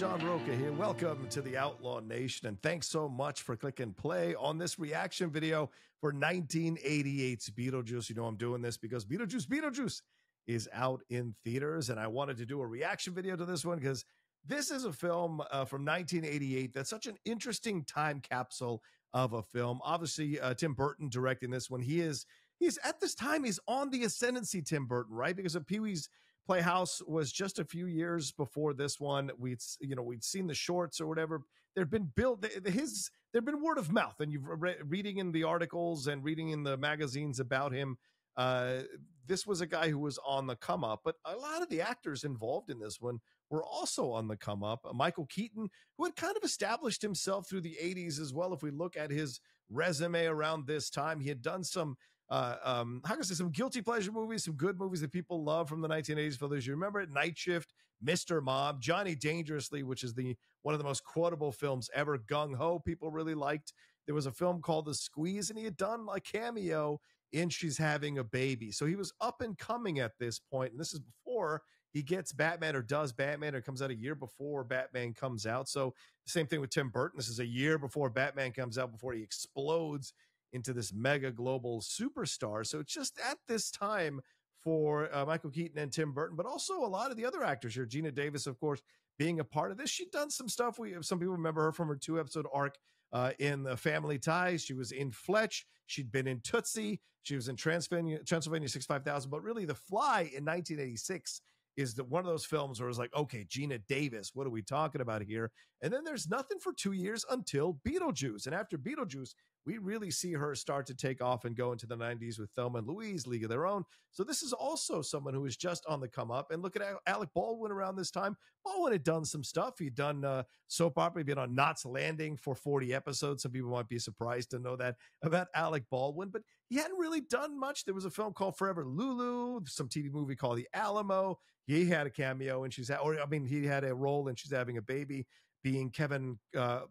John Rocha here. Welcome to the Outlaw Nation, and thanks so much for clicking play on this reaction video for 1988's Beetlejuice. You know I'm doing this because Beetlejuice is out in theaters, and I wanted to do a reaction video to this one because this is a film from 1988 that's such an interesting time capsule of a film. Obviously, Tim Burton directing this one. He's at this time, he's on the ascendancy, Tim Burton, right? Because of Pee-wee's Playhouse was just a few years before this one. We'd seen the shorts or whatever. There'd been word of mouth, and you've reading in the articles and reading in the magazines about him. This was a guy who was on the come up, but a lot of the actors involved in this one were also on the come up. Michael Keaton, who had kind of established himself through the 80s as well. If we look at his resume around this time, he had done some some guilty pleasure movies, some good movies that people love from the 1980s. For those you remember it, Night Shift, Mr. Mob, Johnny Dangerously, which is one of the most quotable films ever. Gung Ho, people really liked. There was a film called The Squeeze, and he had done a cameo in She's Having a Baby. So he was up and coming at this point, and this is before he gets Batman or does Batman, or comes out a year before Batman comes out. So the same thing with Tim Burton. This is a year before Batman comes out, before he explodes into this mega global superstar. So it's just at this time for Michael Keaton and Tim Burton, but also a lot of the other actors here. Gina Davis, of course, being a part of this. She'd done some stuff. Some people remember her from her 2-episode arc in the Family Ties. She was in Fletch. She'd been in Tootsie. She was in Transylvania 65000. But really, The Fly in 1986 is one of those films where it's like, okay, Gina Davis, what are we talking about here? And then there's nothing for 2 years until Beetlejuice. And after Beetlejuice, we really see her start to take off and go into the 90s with Thelma and Louise, League of Their Own. So this is also someone who is just on the come up. And look at Alec Baldwin around this time. Baldwin had done some stuff. He'd done soap opera. He'd been on Knots Landing for 40 episodes. Some people might be surprised to know that about Alec Baldwin, but he hadn't really done much. There was a film called Forever Lulu, some TV movie called The Alamo. He had a cameo, and he had a role in She's Having a Baby, being Kevin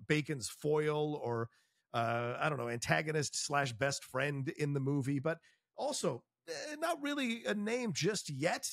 Bacon's foil, or antagonist / best friend in the movie, but also not really a name just yet.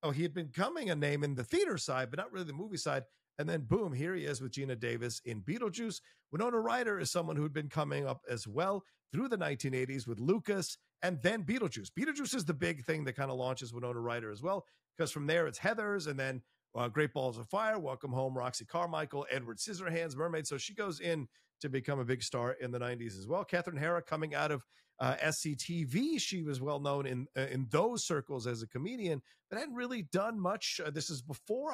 Oh, he had been becoming a name in the theater side, but not really the movie side. And then boom, here he is with Gina Davis in Beetlejuice. Winona Ryder is someone who'd been coming up as well through the 1980s with Lucas, and then Beetlejuice. Beetlejuice is the big thing that kind of launches Winona Ryder as well, because from there it's Heathers, and then Great Balls of Fire, Welcome Home, Roxy Carmichael, Edward Scissorhands, Mermaid. So she goes in to become a big star in the 90s as well. Catherine Hara, coming out of SCTV, she was well known in those circles as a comedian, but hadn't really done much. This is before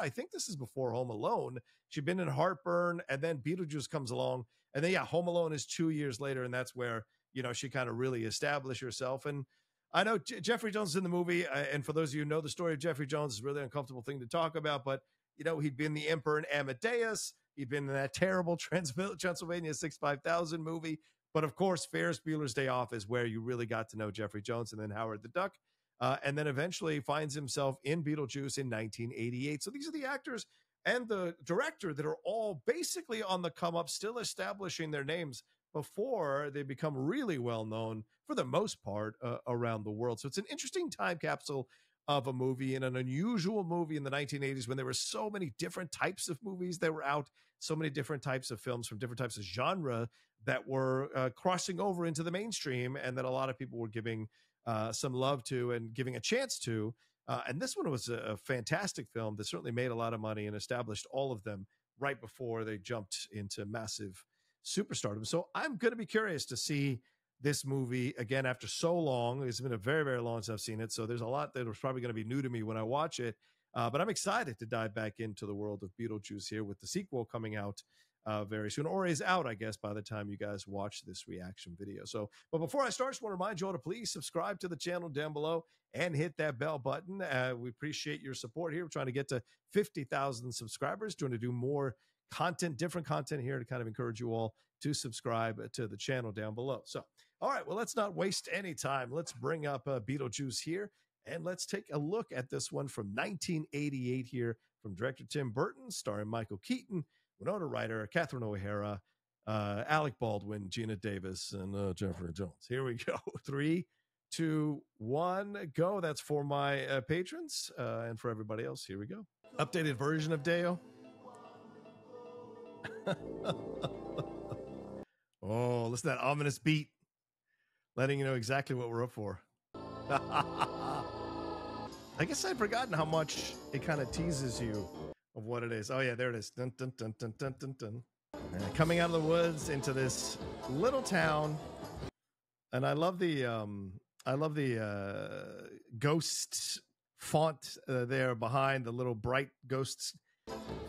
Home Alone. She'd been in Heartburn, and then Beetlejuice comes along, and then Home Alone is 2 years later, and that's where she kind of really established herself. And I know Jeffrey Jones is in the movie, and for those of you who know the story of Jeffrey Jones, it's a really uncomfortable thing to talk about, but he'd been the Emperor in Amadeus. He'd been in that terrible Transylvania 65000 movie. But of course, Ferris Bueller's Day Off is where you really got to know Jeffrey Jones, and then Howard the Duck. And then eventually finds himself in Beetlejuice in 1988. So these are the actors and the director that are all basically on the come up, still establishing their names before they become really well known for the most part around the world. So it's an interesting time capsule of a movie, and an unusual movie in the 1980s when there were so many different types of movies that were out, so many different types of films from different types of genre that were crossing over into the mainstream, and that a lot of people were giving some love to and giving a chance to. And this one was a fantastic film that certainly made a lot of money and established all of them right before they jumped into massive superstardom. So I'm going to be curious to see this movie again after so long. It's been a very, very long since I've seen it. So there's a lot that was probably going to be new to me when I watch it. But I'm excited to dive back into the world of Beetlejuice here, with the sequel coming out very soon, or is out, I guess, by the time you guys watch this reaction video. So, but before I start, I just want to remind you all to please subscribe to the channel down below and hit that bell button. We appreciate your support here. We're trying to get to 50,000 subscribers, trying to do more content, different content here to kind of encourage you all to subscribe to the channel down below. So, all right, well, let's not waste any time. Let's bring up Beetlejuice here, and let's take a look at this one from 1988 here from director Tim Burton, starring Michael Keaton, Winona Ryder, Catherine O'Hara, Alec Baldwin, Gina Davis, and Jeffrey Jones. Here we go. 3, 2, 1, go. That's for my patrons and for everybody else. Here we go. Updated version of Deo. Oh, listen to that ominous beat, letting you know exactly what we're up for. I guess I'd forgotten how much it kind of teases you of what it is. Oh yeah, there it is. Dun, dun, dun, dun, dun, dun, dun. Coming out of the woods into this little town, and I love the ghost font there behind the little bright ghosts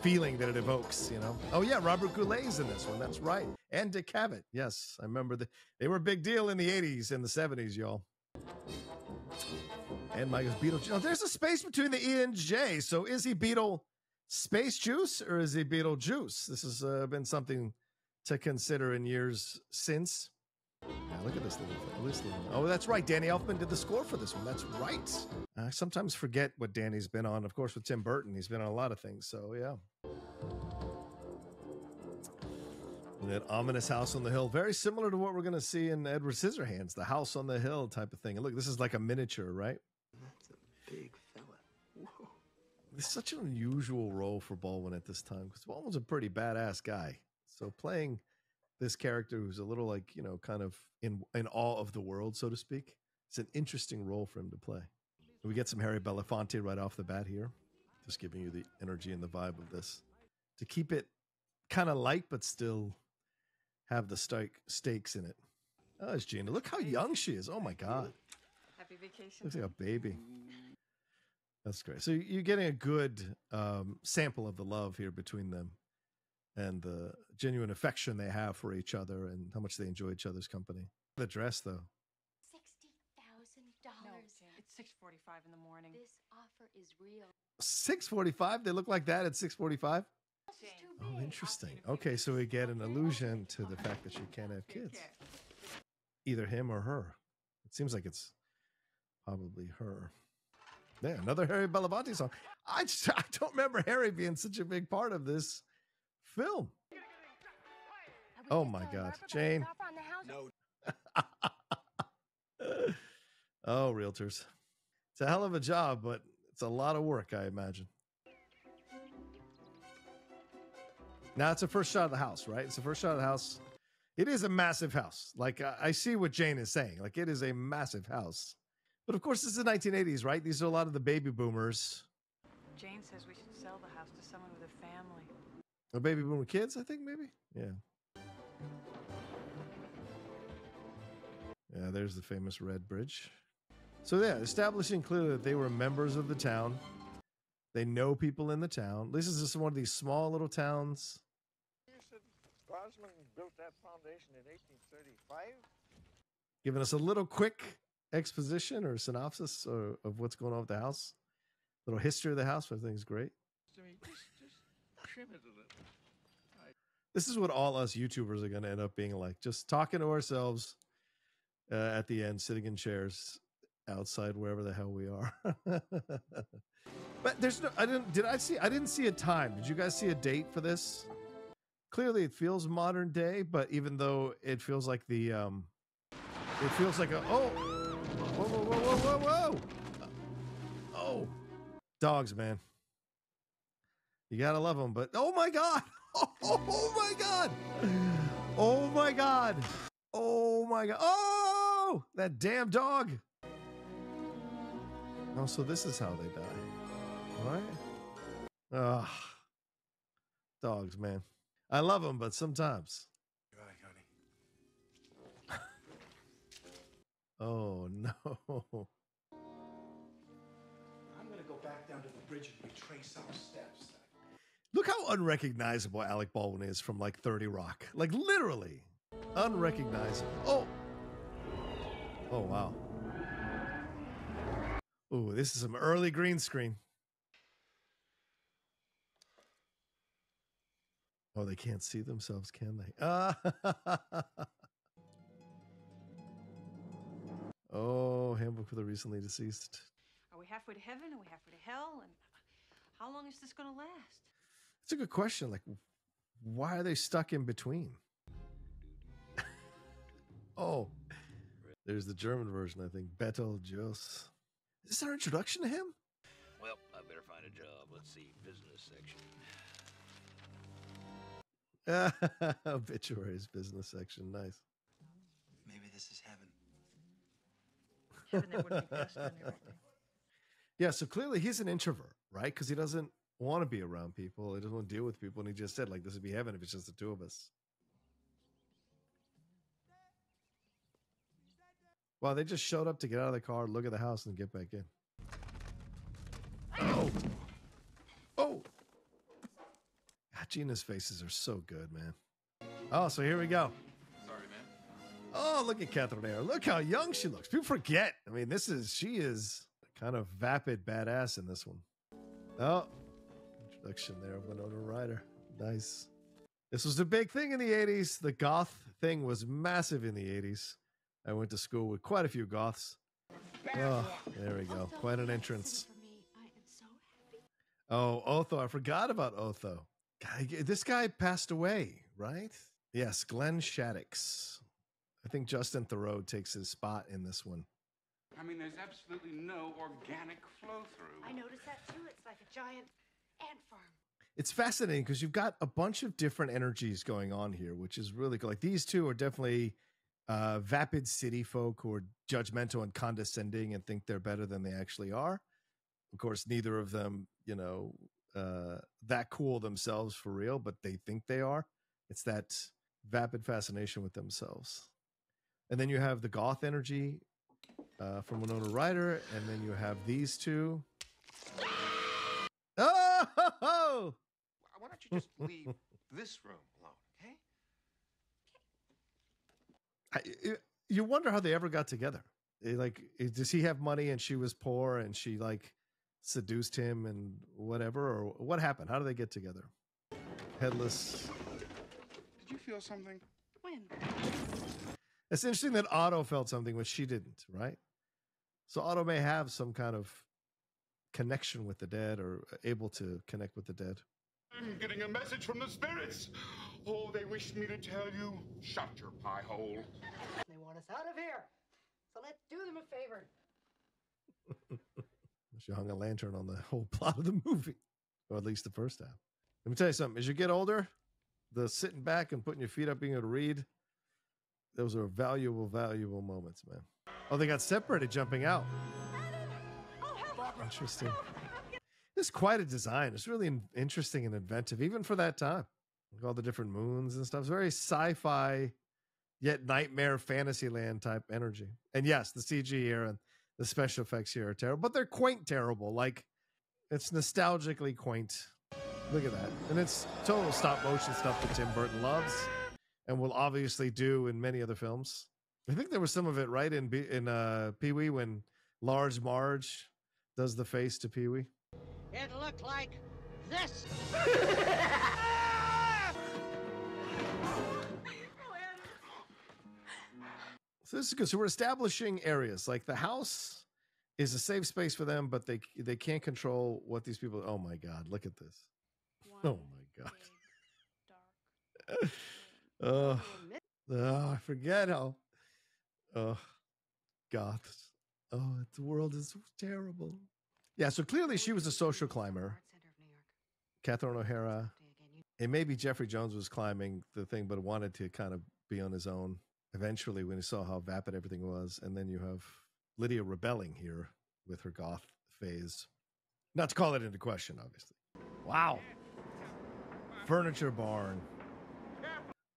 feeling that it evokes, you know. Oh yeah, Robert Goulet's in this one. That's right, and Dick Cavett. Yes, I remember they were a big deal in the '80s and the '70s, y'all. And Michael's Beetlejuice. Oh, there's a space between the E and J. So is he Beetle Space Juice or is he Beetlejuice? This has been something to consider in years since. Yeah, look at this little thing. Oh, that's right. Danny Elfman did the score for this one. That's right. I sometimes forget what Danny's been on. Of course, with Tim Burton, he's been on a lot of things. So, yeah. That ominous house on the hill. Very similar to what we're going to see in Edward Scissorhands, the house on the hill type of thing. And look, this is like a miniature, right? That's a big fella. Whoa. It's such an unusual role for Baldwin at this time because Baldwin's a pretty badass guy. So playing this character who's a little like, you know, kind of in awe of the world, so to speak, it's an interesting role for him to play. We get some Harry Belafonte right off the bat here, just giving you the energy and the vibe of this. To keep it kind of light, but still have the stakes in it. Oh, it's Gina. Look how young she is. Oh, my God. Happy vacation. Looks like a baby. That's great. So you're getting a good sample of the love here between them and the genuine affection they have for each other and how much they enjoy each other's company. The dress, though. $60,000. No, it's 6:45 in the morning. This offer is real. 6:45? They look like that at 6:45? Oh, interesting. Okay, so we get an allusion to the fact that she can't have kids. Either him or her. It seems like it's probably her. Yeah, another Harry Belafonte song. I don't remember Harry being such a big part of this film. Oh my God, Jane. No. Oh, realtors. It's a hell of a job, but it's a lot of work, I imagine. Now it's the first shot of the house, right? It's the first shot of the house. It is a massive house. Like I see what Jane is saying. Like it is a massive house. But of course, this is the 1980s, right? These are a lot of the baby boomers. Jane says we should sell the house to someone with a family. Or baby boomer kids, I think, maybe? Yeah. Yeah, there's the famous Red Bridge. So yeah, establishing clearly that they were members of the town. They know people in the town. This is just one of these small little towns. You said Bosman built that foundation in 1835? Giving us a little quick exposition or synopsis of what's going on with the house. A little history of the house, which I think is great. Just trim it a little. This is what all us YouTubers are going to end up being like. Just talking to ourselves at the end, sitting in chairs outside wherever the hell we are. But there's no, I didn't see a time. Did you guys see a date for this? Clearly it feels modern day, but even though it feels like the, it feels like a, oh, whoa. Oh, dogs, man. You gotta love them, but oh my God. Oh my God. Oh my God. Oh my God. Oh, that damn dog. Oh, so this is how they die. Right? Ugh. Dogs, man. I love them, but sometimes. Right, honey. Oh, no. I'm going to go back down to the bridge and retrace our steps. Look how unrecognizable Alec Baldwin is from like 30 Rock. Like literally unrecognizable. Oh. Oh, wow. Ooh, this is some early green screen. Oh, they can't see themselves, can they? Oh, Handbook for the Recently Deceased. Are we halfway to heaven? Are we halfway to hell? And how long is this going to last? It's a good question. Like, why are they stuck in between? Oh, there's the German version, I think. Betelgeuse. Is this our introduction to him? Well, I better find a job. Let's see, business section. Obituaries business section. Nice. Maybe this is heaven. Heaven, there wouldn't be dust on everything. Yeah, so clearly he's an introvert, right? Because he doesn't want to be around people. He doesn't want to deal with people. And he just said, like, this would be heaven if it's just the two of us. Well, they just showed up to get out of the car, look at the house, and get back in. Oh! Oh! God, Gina's faces are so good, man. Oh, so here we go. Sorry, man. Oh, look at Catherine Ayer. Look how young she looks. People forget. I mean, she is kind of vapid badass in this one. Oh, introduction there of Winona Ryder. Nice. This was a big thing in the 80s. The goth thing was massive in the 80s. I went to school with quite a few goths. Oh, there we go. Quite an entrance. Oh, Otho. I forgot about Otho. This guy passed away, right? Yes, Glenn Shaddix. I think Justin Theroux takes his spot in this one. I mean, there's absolutely no organic flow through. I noticed that too. It's like a giant ant farm. It's fascinating because you've got a bunch of different energies going on here, which is really cool. Like these two are definitely vapid city folk who are judgmental and condescending and think they're better than they actually are. Of course, neither of them, that cool themselves for real, but they think they are. It's that vapid fascination with themselves. And then you have the goth energy from Winona Ryder, and then you have these two. Oh! Why don't you just leave this room alone, okay? You wonder how they ever got together. Does he have money and she was poor and she seduced him and whatever, or what happened? How do they get together? Headless. Did you feel something? When? It's interesting that Otto felt something which she didn't, right? So Otto may have some kind of connection with the dead or able to connect with the dead. I'm getting a message from the spirits. Oh, they wish me to tell you, shut your pie hole. They want us out of here. So let's do them a favor. She hung a lantern on the whole plot of the movie, or at least the first half. Let me tell you something. As you get older, the sitting back and putting your feet up, being able to read, those are valuable, valuable moments, man. Oh, they got separated jumping out. Interesting. It's quite a design. It's really interesting and inventive, even for that time. Like all the different moons and stuff. It's very sci-fi, yet nightmare fantasyland type energy. And yes, the CG here and the special effects here are terrible, but they're quaint terrible. Like, it's nostalgically quaint. Look at that. And it's total stop motion stuff that Tim Burton loves and will obviously do in many other films. I think there was some of it right in Pee-wee when Large Marge does the face to Pee-wee. It looked like this. So this is good. So we're establishing areas. Like the house is a safe space for them, but they can't control what these people. Oh my God! Look at this. Oh my God. I forget how. Goths. Oh, the world is so terrible. Yeah. So clearly she was a social climber. Catherine O'Hara. And maybe Jeffrey Jones was climbing the thing, but wanted to kind of be on his own eventually when he saw how vapid everything was. And then you have Lydia rebelling here with her goth phase. Not to call it into question, obviously. Wow. Furniture barn.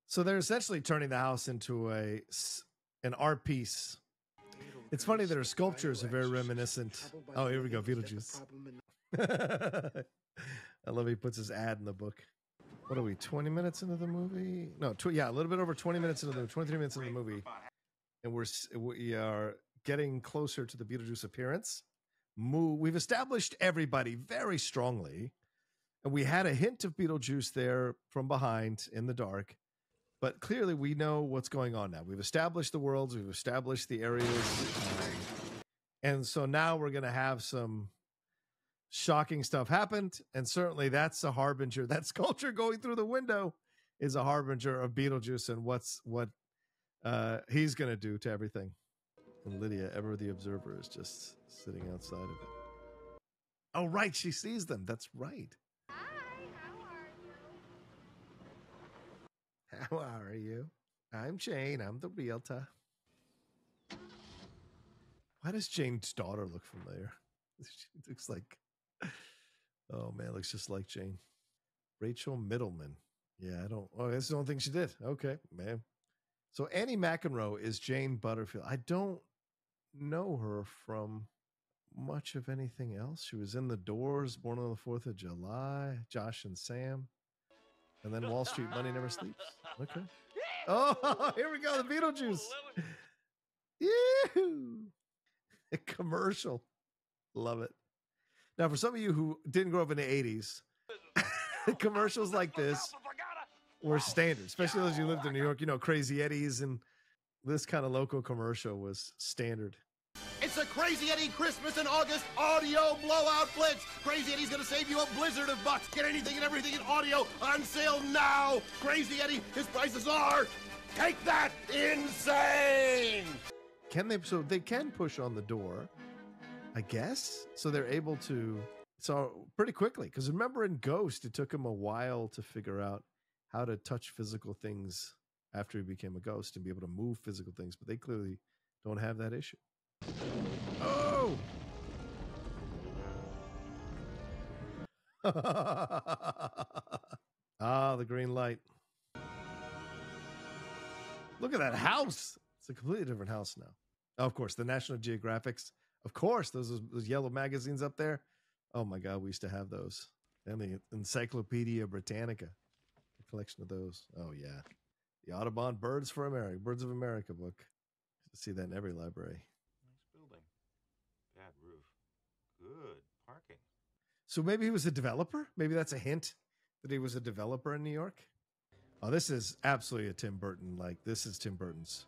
So they're essentially turning the house into an art piece. It's funny that her sculptures are very reminiscent. Oh, here we go, Beetlejuice. I love he puts his ad in the book. What are we, 20 minutes into the movie? No, a little bit over 20 minutes into the 23 minutes into the movie. And we are getting closer to the Beetlejuice appearance. We've established everybody very strongly. And we had a hint of Beetlejuice there from behind in the dark. But clearly we know what's going on now. We've established the worlds. We've established the areas. And so now we're going to have some shocking stuff happened. And certainly that's a harbinger. That sculpture going through the window is a harbinger of Beetlejuice and what he's going to do to everything. And Lydia, ever the observer, is just sitting outside of it. Oh, right. She sees them. That's right. Hi, how are How are you? I'm Jane. I'm the realtor. Why does Jane's daughter look familiar? She looks like, oh man, looks just like Jane. Rachel Middleman. Yeah, I don't, oh, that's the only thing she did. Okay, man. So Annie McEnroe is Jane Butterfield. I don't know her from much of anything else. She was in The Doors, Born on the 4th of July, Josh and Sam, and then Wall Street Money Never Sleeps. Okay. Oh, here we go. The Beetlejuice. Yoo! A commercial. Love it. Now, for some of you who didn't grow up in the 80s, commercials like this were standard, especially those who lived in New York. You know, Crazy Eddie's and this kind of local commercial was standard. It's a Crazy Eddie Christmas in August audio blowout blitz. Crazy Eddie's gonna save you a blizzard of bucks. Get anything and everything in audio on sale now. Crazy Eddie, his prices are, take that, insane. Can they? So they can push on the door, I guess. So they're able to. So pretty quickly, because remember in Ghost, it took him a while to figure out how to touch physical things after he became a ghost and be able to move physical things. But they clearly don't have that issue. Oh! Ah, the green light. Look at that house. It's a completely different house now. Oh, of course, the National Geographics. Of course, those yellow magazines up there. Oh my God, we used to have those. And the Encyclopedia Britannica, a collection of those. Oh yeah, the Audubon Birds of America book. You see that in every library. Nice building. Bad roof. Good parking. So maybe he was a developer. Maybe that's a hint that he was a developer in New York. Oh, this is absolutely a Tim Burton. Like, this is Tim Burton's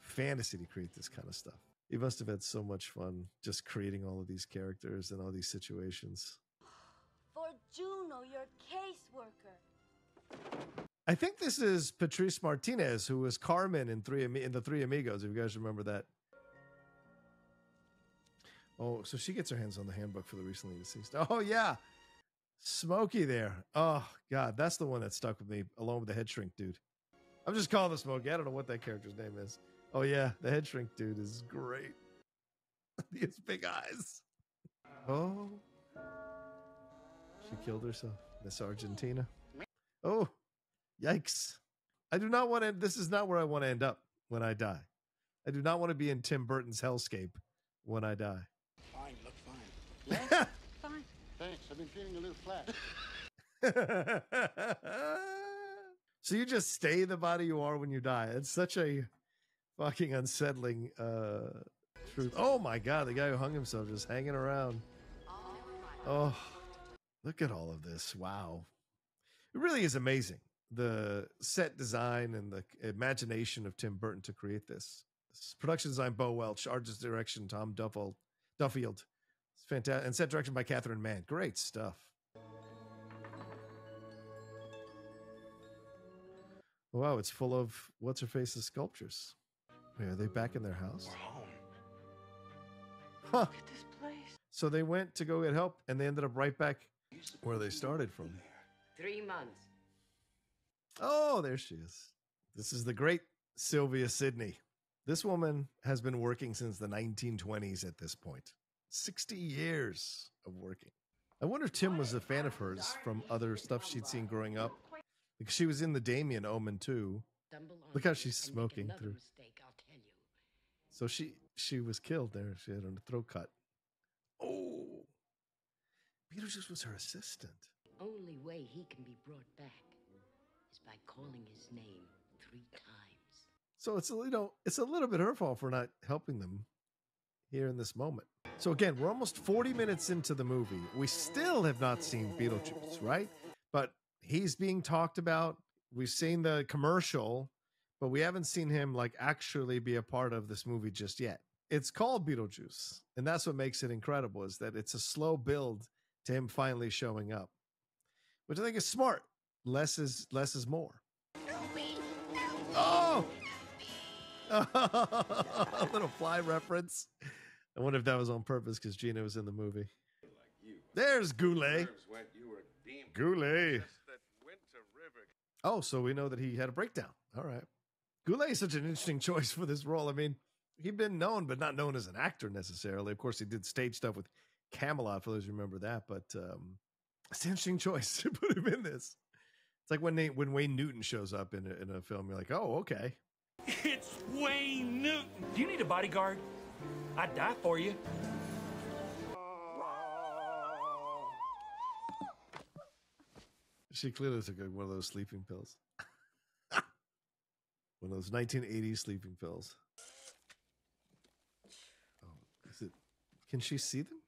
fantasy to create this kind of stuff. He must have had so much fun just creating all of these characters and all these situations. For Juno, your caseworker. I think this is Patrice Martinez, who was Carmen in the Three Amigos, if you guys remember that. Oh, so she gets her hands on the handbook for the recently deceased. Oh, yeah. Smokey there. Oh, God, that's the one that stuck with me, along with the head shrink dude. I'm just calling him Smokey. I don't know what that character's name is. Oh, yeah, the head shrink dude is great. He has big eyes. Oh. She killed herself. Miss Argentina. Oh, yikes. I do not want to, this is not where I want to end up when I die. I do not want to be in Tim Burton's hellscape when I die. Fine, look fine. Yeah? Fine. Thanks, I've been feeling a little flat. So you just stay the body you are when you die. It's such a fucking unsettling truth. Oh my God, the guy who hung himself just hanging around. Oh, look at all of this. Wow. It really is amazing. The set design and the imagination of Tim Burton to create this. Production design, Bo Welch. Artist direction, Tom Duffield. It's fantastic. And set direction by Catherine Mann. Great stuff. Wow, it's full of what's-her-face's sculptures. Wait, are they back in their house? We're home. Huh. Look at this place. So they went to go get help, and they ended up right back where they started from. 3 months. Oh, there she is. This is the great Sylvia Sidney. This woman has been working since the 1920s at this point. 60 years of working. I wonder if Tim was a fan of hers from other stuff she'd seen growing up. Because she was in the Damien Omen too. Look how she's smoking through. So she was killed there. She had her throat cut. Oh, Beetlejuice was her assistant. Only way he can be brought back is by calling his name 3 times. So it's a little bit her fault for not helping them here in this moment. So again, we're almost 40 minutes into the movie. We still have not seen Beetlejuice, right? But he's being talked about. We've seen the commercial, but we haven't seen him like actually be a part of this movie just yet. It's called Beetlejuice, and that's what makes it incredible, is that it's a slow build to him finally showing up, which I think is smart. Less is more. Oh, a little Fly reference. I wonder if that was on purpose because Gina was in the movie. There's Goulet. Goulet. Oh, so we know that he had a breakdown. All right. Goulet is such an interesting choice for this role. I mean, he'd been known, but not known as an actor necessarily. Of course, he did stage stuff with Camelot, for those who remember that. But it's an interesting choice to put him in this. It's like when Wayne Newton shows up in a film, you're like, oh, okay. It's Wayne Newton. Do you need a bodyguard? I'd die for you. She clearly took one of those sleeping pills. One of those 1980s sleeping pills. Oh, is it? Can she see them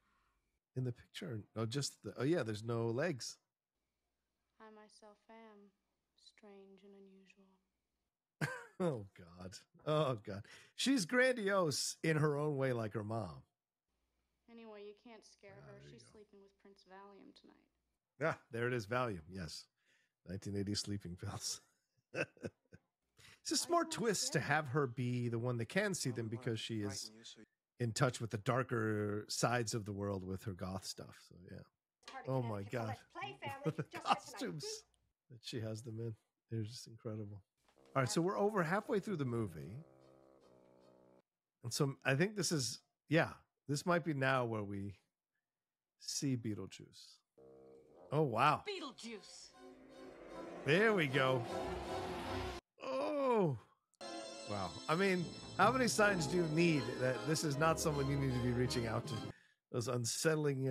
in the picture? No, just oh yeah, there's no legs. I myself am strange and unusual. Oh God. Oh God. She's grandiose in her own way, like her mom. Anyway, you can't scare her. She's sleeping with Prince Valium tonight. Ah, there it is. Valium. Yes. 1980 sleeping pills. It's a smart twist to have her be the one that can see them because she is in touch with the darker sides of the world with her goth stuff. So yeah. Oh my God. The costumes that she has them in. They're just incredible. All right. So we're over halfway through the movie. And so I think this is, this might be now where we see Beetlejuice. Oh, wow. Beetlejuice. There we go. Oh, wow. I mean, how many signs do you need that this is not someone you need to be reaching out to? Those unsettling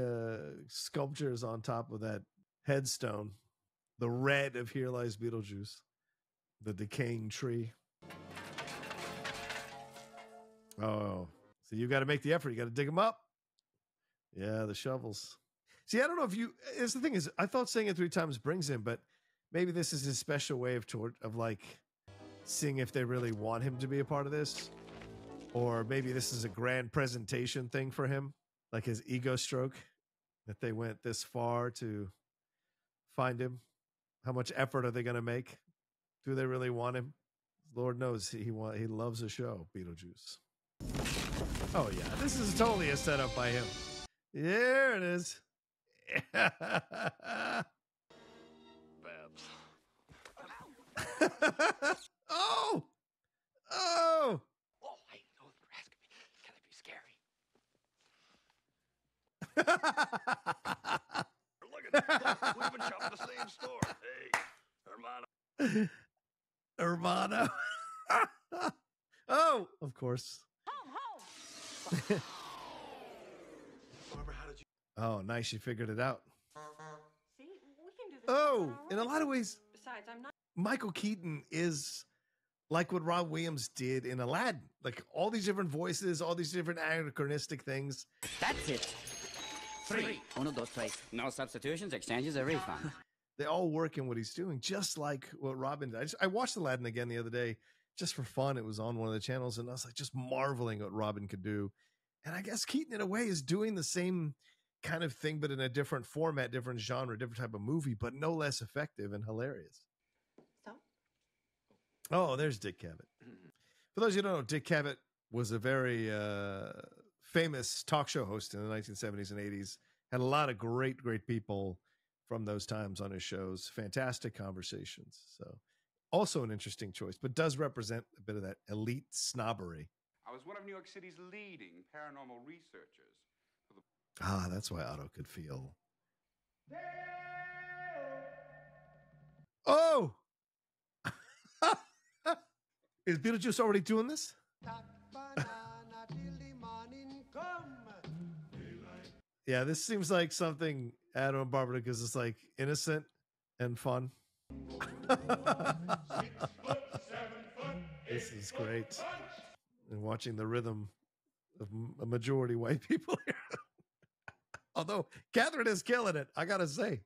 sculptures on top of that headstone. The red of Here Lies Beetlejuice. The decaying tree. Oh, so you got to make the effort. You got to dig them up. Yeah, the shovels. See, I don't know if you, it's the thing is, I thought saying it 3 times brings him, but maybe this is his special way of like seeing if they really want him to be a part of this. Or maybe this is a grand presentation thing for him, like his ego stroke, that they went this far to find him. How much effort are they going to make? Do they really want him? Lord knows he loves a show, Beetlejuice. Oh yeah, this is totally a setup by him. There it is. Oh! Oh! Oh, I know they're asking me. Can it be scary? Look at that. We've been shopping the same store. Hey, Hermano. Oh, of course. Barbara, how did you? Oh, nice. She figured it out. See, we can do this. Oh, in a lot of ways, Besides, I'm not. Michael Keaton is like what Rob Williams did in Aladdin. Like all these different voices, all these different anachronistic things. That's it. 3. 1, 2, 3. No substitutions, exchanges, or refund. They all work in what he's doing, just like what Robin did. I watched Aladdin again the other day just for fun. It was on one of the channels, and I was like just marveling what Robin could do. And I guess Keaton, in a way, is doing the same kind of thing, but in a different format, different genre, different type of movie, but no less effective and hilarious. So? Oh, there's Dick Cavett. For those of you who don't know, Dick Cavett was a very famous talk show host in the 1970s and 80s. Had a lot of great people from those times on his shows. Fantastic conversations. So also an interesting choice, but does represent a bit of that elite snobbery. I was one of New York City's leading paranormal researchers. Ah, that's why Otto could feel. Oh! Is Beetlejuice already doing this? Yeah, this seems like something Adam and Barbara, because it's like innocent and fun. This is great. And watching the rhythm of a majority white people here. Although Catherine is killing it, I gotta say.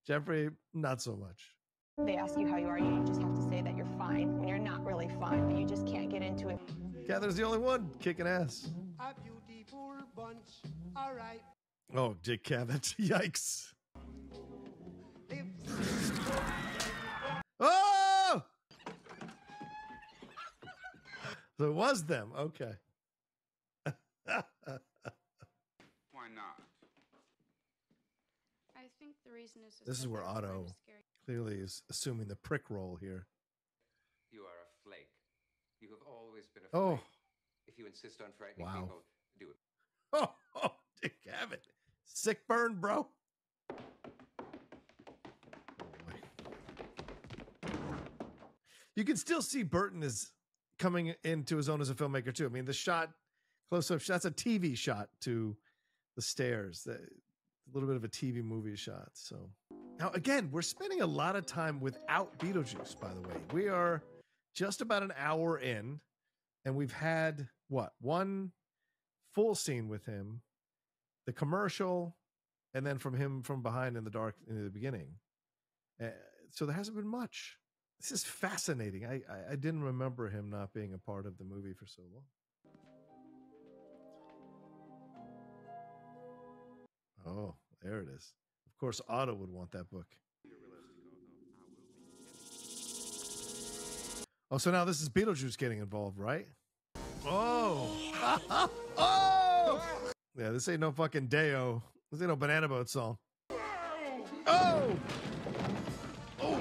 Jeffrey, not so much. They ask you how you are, you just have to say that you're fine when you're not really fine, but you just can't get into it. Catherine's the only one kicking ass. A beautiful bunch. All right. Oh, Dick Cavett. Yikes. Oh! So it was them. Okay. Why not? I think the reason is This is where Otto Clearly is assuming the prick role here. You are a flake. You have always been a Oh. flake. If you insist on frightening Wow. people, do it. Oh, Dick Cavett. Sick burn, bro. You can still see Burton is coming into his own as a filmmaker too. I mean, the shot, close-up shot, that's a TV shot to the stairs. A little bit of a TV movie shot. So now again, we're spending a lot of time without Beetlejuice, by the way. We are just about an hour in, and we've had what? One full scene with him, the commercial, and then from him from behind in the dark in the beginning. So there hasn't been much. This is fascinating. I didn't remember him not being a part of the movie for so long. Oh, there it is. Of course, Otto would want that book. Oh, so now this is Beetlejuice getting involved, right? Oh. Oh! Yeah, this ain't no fucking Deo. This ain't no Banana Boat song. Oh! Oh!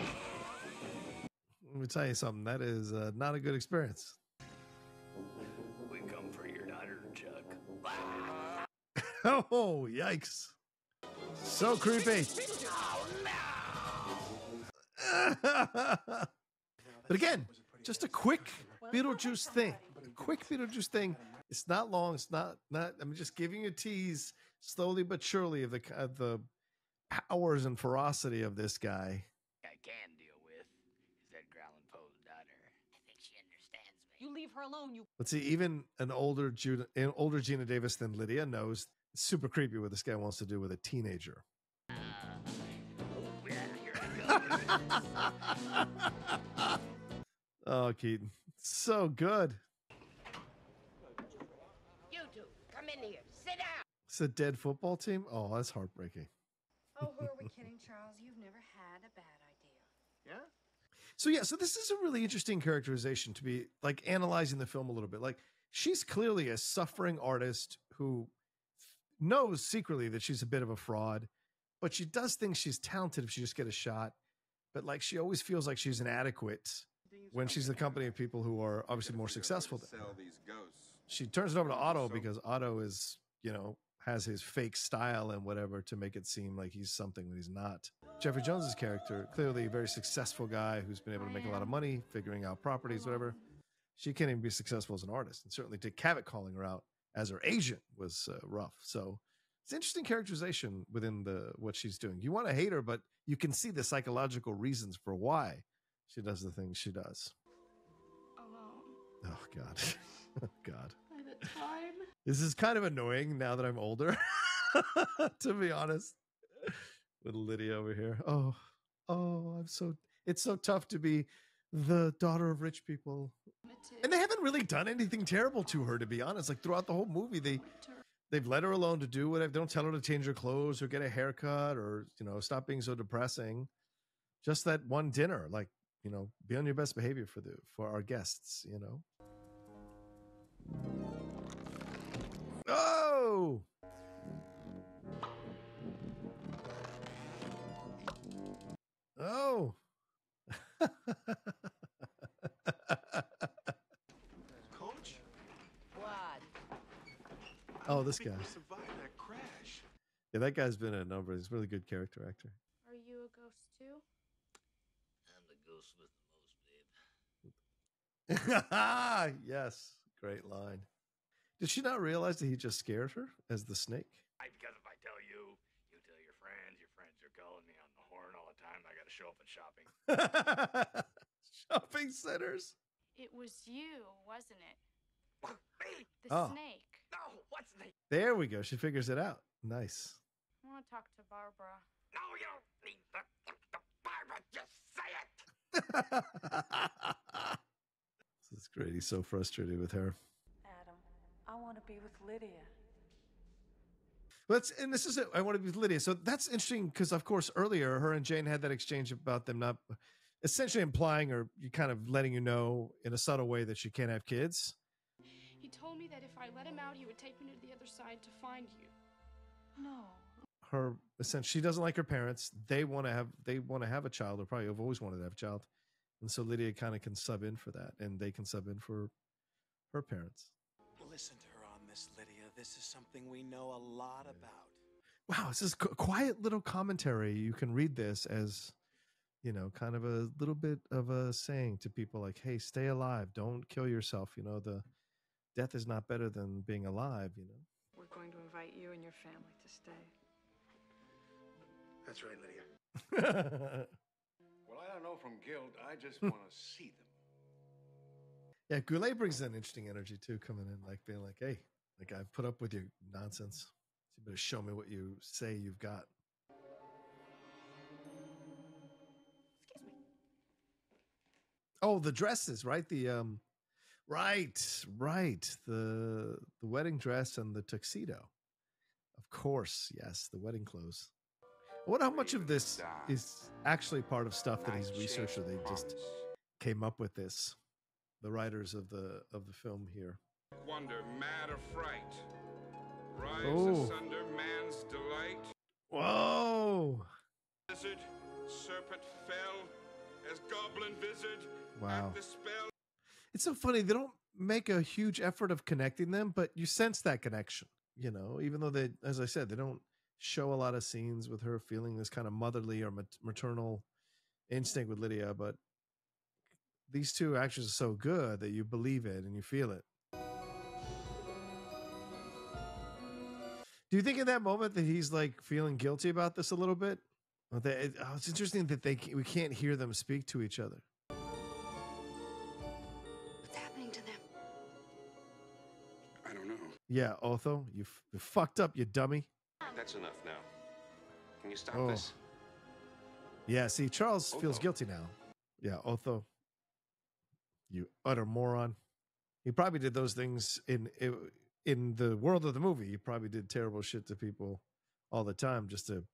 Let me tell you something. That is not a good experience. We come for your daughter, Chuck. Oh, yikes. So creepy. But again, just a quick Beetlejuice thing. A quick Beetlejuice thing. It's not long. It's not. I'm just giving you a tease, slowly but surely, of the powers and ferocity of this guy. I can deal with is that growling Poe's daughter. I think she understands me. You leave her alone, you. Let's see. Even an older Gina Davis than Lydia knows it's super creepy what this guy wants to do with a teenager. Oh, Keaton, so good. You two, come in here. Sit down. It's a dead football team? Oh, that's heartbreaking. Oh, who are we kidding, Charles? You've never had a bad idea. Yeah? So this is a really interesting characterization to be like analyzing the film a little bit. Like she's clearly a suffering artist who knows secretly that she's a bit of a fraud, but she does think she's talented if she just get a shot. But like she always feels like she's inadequate when she's the company of people who are obviously more successful than her. She turns it over to Otto because Otto is, has his fake style and whatever to make it seem like he's something that he's not. Jeffrey Jones's character, clearly a very successful guy who's been able to make a lot of money, figuring out properties, whatever. She can't even be successful as an artist. And certainly Dick Cavett calling her out as her agent was rough. So it's interesting characterization within what she's doing. You want to hate her, but you can see the psychological reasons for why she does the things she does. Alone. Oh, God. Oh, God. By the time. This is kind of annoying now that I'm older, to be honest. Little Lydia over here. It's so tough to be the daughter of rich people. And they haven't really done anything terrible to her, to be honest. Like throughout the whole movie, they've let her alone to do whatever. They don't tell her to change her clothes or get a haircut or, stop being so depressing. Just that one dinner, like, be on your best behavior for our guests, Oh! Oh! Coach? What? Oh, this guy. Survived that crash. Yeah, that guy's been in a number. He's a really good character actor. Are you a ghost too? I'm the ghost with the most, babe. Yes, great line. Did she not realize that he just scared her as the snake? Because if I tell you, you tell your friends are calling me on the horn all the time. I got to show up at shopping. Shopping centers. It was you, wasn't it? Me? The snake. No, what snake? There we go. She figures it out. Nice. I want to talk to Barbara. No, you don't need the Barbara. Just say it. This is great. He's so frustrated with her. Adam, I want to be with Lydia. And this is it. I want to be with Lydia. So that's interesting because, of course, earlier her and Jane had that exchange about them not essentially implying or you kind of letting you know in a subtle way that she can't have kids. He told me that if I let him out, he would take me to the other side to find you. No. Her Essentially, she doesn't like her parents. They want to have a child, or probably have always wanted to have a child. And so Lydia kind of can sub in for that, and they can sub in for her parents. Listen to her on this, Lydia. This is something we know a lot about. Wow, this is quiet little commentary. You can read this as, you know, kind of a little bit of a saying to people like, hey, stay alive. Don't kill yourself. You know, the death is not better than being alive, you know. We're going to invite you and your family to stay. That's right, Lydia. Well, I don't know from guilt. I just want to see them. Yeah, Goulet brings an interesting energy too, coming in, like being like, hey, like I've put up with your nonsense. So you better show me what you say you've got. Excuse me. Oh, the dresses, right? The right. The wedding dress and the tuxedo. Of course, yes, the wedding clothes. I wonder how much of this is actually part of stuff that he's researched, or they just came up with this. The writers of the film here. Wonder, mad affright. Rise Oh. asunder man's delight. Whoa! Lizard, serpent fell, as goblin vizard. Wow. At the spell. It's so funny. They don't make a huge effort of connecting them, but you sense that connection, you know, even though they, as I said, they don't show a lot of scenes with her feeling this kind of motherly or maternal instinct with Lydia, but these two actors are so good that you believe it and you feel it. Do you think in that moment that he's like feeling guilty about this a little bit? It's interesting that we can't hear them speak to each other. What's happening to them? I don't know. Yeah, Otho, you fucked up, you dummy. That's enough now. Can you stop Oh. this? Yeah, see, Charles feels guilty now. Yeah, Otho, you utter moron. He probably did those things in the world of the movie. He probably did terrible shit to people all the time just to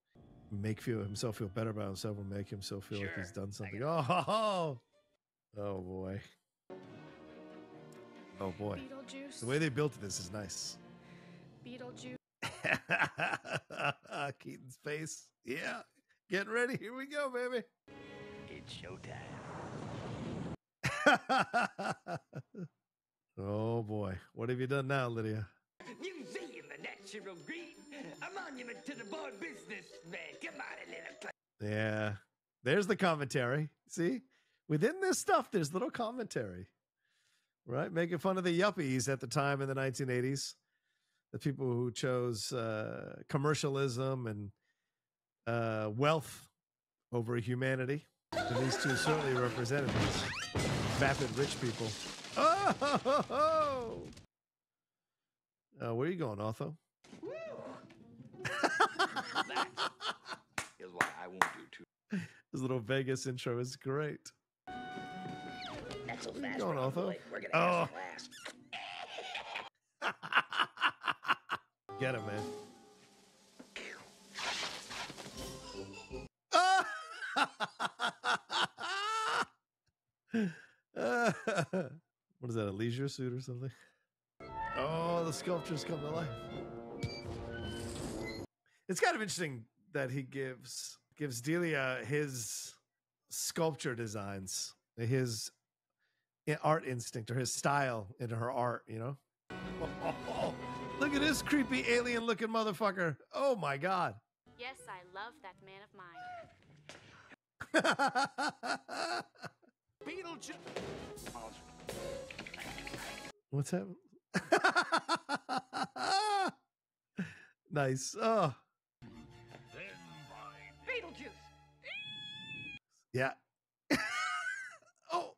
make himself feel better about himself, or make himself feel like he's done something. Oh boy. Oh boy. Beetlejuice. The way they built this is nice. Beetlejuice. Keaton's face. Yeah. Getting ready. Here we go, baby. It's showtime. Oh boy. What have you done now, Lydia? Museum of Natural Green, a monument to the boy businessman. Come on, little. Yeah. There's the commentary. See? Within this stuff, there's little commentary. Right? Making fun of the yuppies at the time in the 1980s. The people who chose commercialism and wealth over humanity. And these two certainly represented these vapid rich people. Oh! Where are you going, Otho? That is why I won't do too. This little Vegas intro is great. That's so Where you fast. going, Otho? We're gonna have some class. Get him, man. What is that, a leisure suit or something? Oh, the sculptures come to life. It's kind of interesting that he gives Delia his sculpture designs, his art instinct, or his style in her art, you know? Look at this creepy alien-looking motherfucker. Oh, my God. Yes, I love that man of mine. Beetlejuice. What's happening? Nice. Oh, Beetlejuice. yeah. Oh.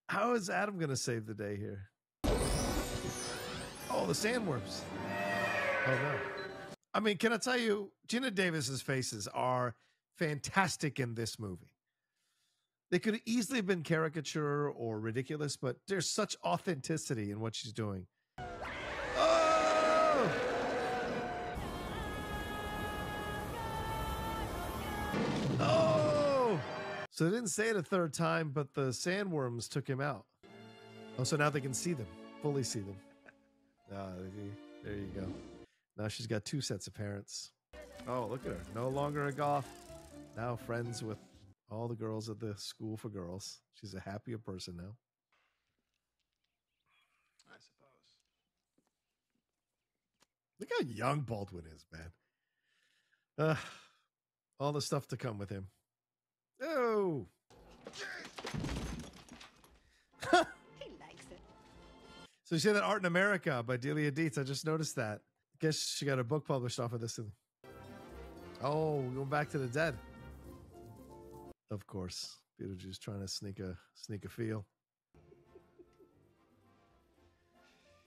How is Adam going to save the day here? Oh, the sandworms. Oh, no. I mean, can I tell you, Gina Davis's faces are fantastic in this movie. They could have easily been caricature or ridiculous, but there's such authenticity in what she's doing. Oh! Oh! So they didn't say it a third time, but the sandworms took him out. Oh, so now they can see them, fully see them. Ah, there you go. Now she's got 2 sets of parents. Oh, look at her. No longer a goth. Now friends with all the girls at the school for girls. She's a happier person now. I suppose. Look how young Baldwin is, man. All the stuff to come with him. Oh. He likes it. So you say that Art in America by Delia Dietz. I just noticed that. Guess she got a book published off of this. Oh, going back to the dead. Of course. Beetlejuice trying to sneak a feel.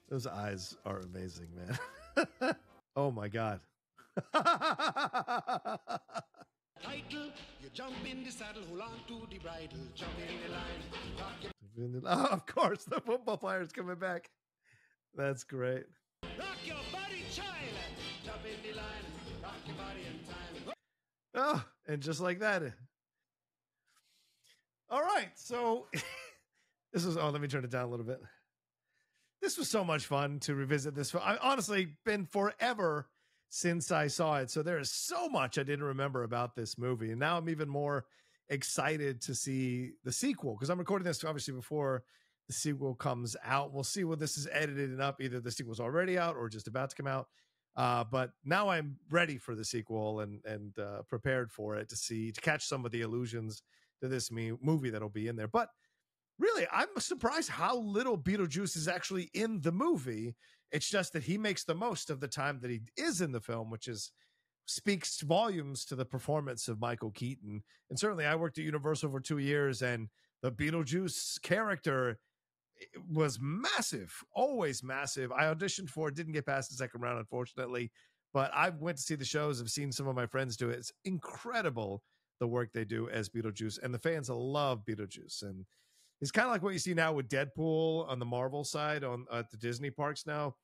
Those eyes are amazing, man. Oh my God. Title, you jump in the saddle, hold on to the bridle, jump in the line. Oh, of course, the football player's coming back. That's great. Rock your body, child. Jump in the line, rock your body in time. Oh, and just like that. All right, so this was, let me turn it down a little bit. This was so much fun to revisit this. I honestly been forever since I saw it. So there is so much I didn't remember about this movie. And now I'm even more excited to see the sequel, because I'm recording this obviously before the sequel comes out. We'll see what this is edited up. Either the sequel's already out or just about to come out. But now I'm ready for the sequel and prepared for it to catch some of the allusions to this movie that'll be in there. But really, I'm surprised how little Beetlejuice is actually in the movie. It's just that he makes the most of the time that he is in the film, which speaks volumes to the performance of Michael Keaton. And certainly I worked at Universal for 2 years, and the Beetlejuice character was massive, always massive. I auditioned for it, didn't get past the second round, unfortunately, but I went to see the shows. I've seen some of my friends do it. It's incredible, the work they do as Beetlejuice, and the fans love Beetlejuice. And it's kind of like what you see now with Deadpool on the Marvel side at the Disney parks now.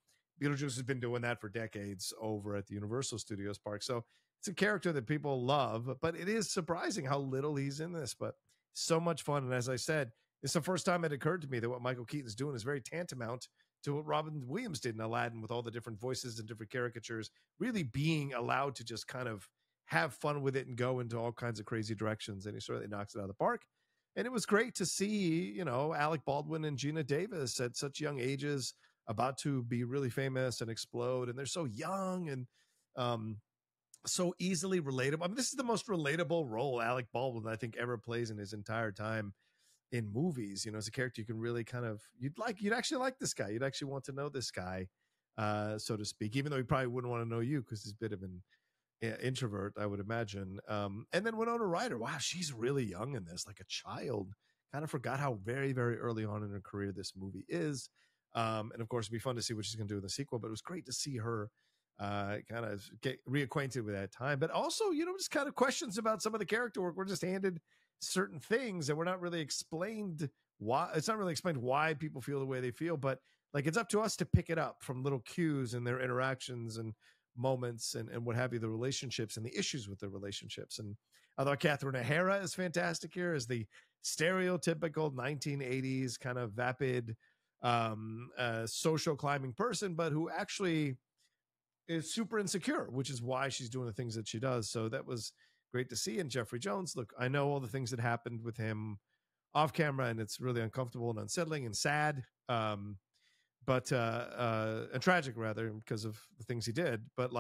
Beetlejuice has been doing that for decades over at the Universal Studios park. So it's a character that people love, but it is surprising how little he's in this, but so much fun. And as I said, it's the first time it occurred to me that what Michael Keaton's doing is very tantamount to what Robin Williams did in Aladdin, with all the different voices and different caricatures, really being allowed to just kind of have fun with it and go into all kinds of crazy directions. And he certainly knocks it out of the park. And it was great to see, Alec Baldwin and Gina Davis at such young ages, about to be really famous and explode. And they're so young and so easily relatable. I mean, this is the most relatable role Alec Baldwin, I think, ever plays in his entire time in movies. As a character you can really you'd actually like this guy. You'd actually want to know this guy, so to speak, even though he probably wouldn't want to know you because he's a bit of an introvert, I would imagine. And then Winona Ryder, wow, she's really young in this, like a child. Kind of forgot how very, very early on in her career this movie is. And of course, it'd be fun to see what she's going to do in the sequel, but it was great to see her kind of get reacquainted with that time. But also, just kind of questions about some of the character work. We're just handed certain things and we're not really explained why. It's not really explained why people feel the way they feel, but like it's up to us to pick it up from little cues in their interactions and moments and what have you, the relationships and the issues with the relationships. And I thought Catherine O'Hara is fantastic here as the stereotypical 1980s kind of vapid social climbing person, but who actually is super insecure, which is why she's doing the things that she does. So that was great to see. And Jeffrey Jones, look, I know all the things that happened with him off camera, and it's really uncomfortable and unsettling and sad, but and tragic rather, because of the things he did. But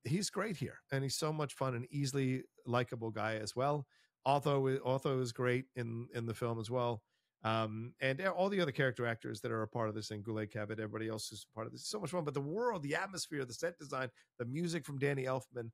he's great here, and he's so much fun and easily likable guy as well. Otho is great in the film as well. And all the other character actors that are a part of this, and Goulet Cabot, everybody else who's part of this, is so much fun. But the world, the atmosphere, the set design, the music from Danny Elfman,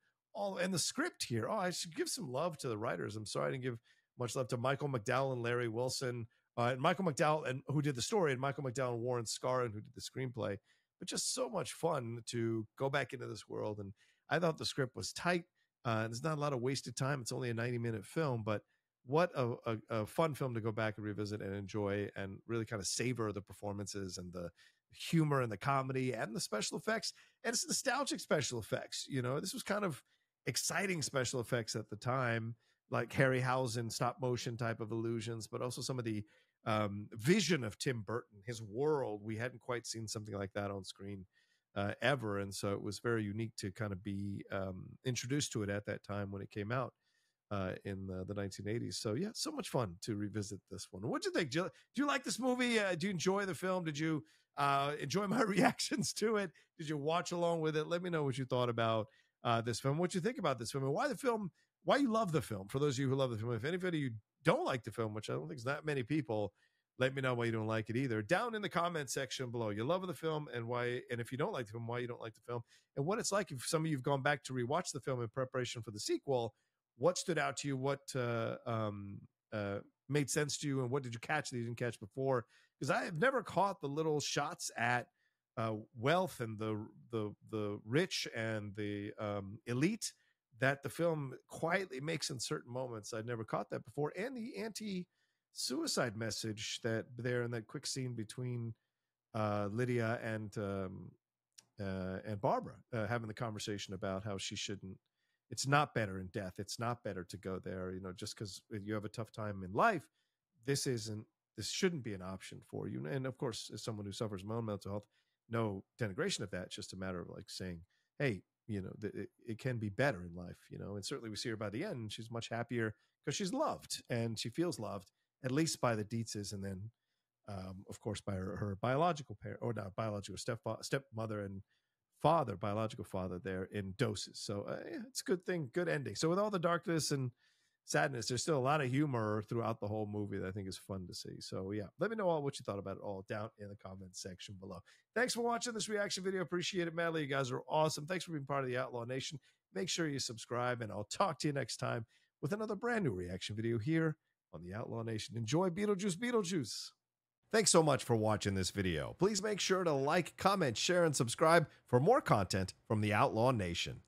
and the script here. Oh, I should give some love to the writers. I'm sorry I didn't give much love to Michael McDowell and Larry Wilson, and Michael McDowell, who did the story, and Michael McDowell and Warren Scarron, who did the screenplay. But just so much fun to go back into this world. And I thought the script was tight. There's not a lot of wasted time. It's only a 90-minute film, but what a fun film to go back and revisit and enjoy, and really kind of savor the performances and the humor and the comedy and the special effects. And it's nostalgic special effects. This was kind of exciting special effects at the time, like Harryhausen stop motion type of illusions, but also some of the vision of Tim Burton, his world. We hadn't quite seen something like that on screen ever. And so it was very unique to kind of be introduced to it at that time when it came out in the 1980s. So yeah, so much fun to revisit this one. What'd you think? Do you like this movie? Do you enjoy the film? Did you enjoy my reactions to it? Did you watch along with it? Let me know what you thought about this film, what you think about this film, and why you love the film. For those of you who love the film, if anybody you don't like the film, which I don't think is that many people, let me know why you don't like it either. Down in the comment section below, you love the film and why, and if you don't like the film, why you don't like the film, and what it's like if some of you've gone back to rewatch the film in preparation for the sequel. What stood out to you? What made sense to you, and what did you catch that you didn't catch before? Because I have never caught the little shots at wealth and the rich and the elite that the film quietly makes in certain moments. I'd never caught that before, and the anti-suicide message that there in that quick scene between Lydia and Barbara having the conversation about how she shouldn't. It's not better in death. It's not better to go there. Just because you have a tough time in life, this shouldn't be an option for you. And of course, as someone who suffers my own mental health, no denigration of that. It's just a matter of like saying, hey, it can be better in life, and certainly we see her by the end. She's much happier because she's loved and she feels loved, at least by the Dietzes. And then, of course, by her biological parent, or not biological stepmother and biological father there in doses. So yeah, it's a good thing, good ending. So with all the darkness and sadness, there's still a lot of humor throughout the whole movie that I think is fun to see. So yeah, let me know what you thought about it all down in the comments section below. Thanks for watching this reaction video. Appreciate it madly. You guys are awesome. Thanks for being part of the Outlaw Nation. Make sure you subscribe, and I'll talk to you next time with another brand new reaction video here on the Outlaw Nation. Enjoy Beetlejuice. Thanks so much for watching this video. Please make sure to like, comment, share, and subscribe for more content from the Outlaw Nation.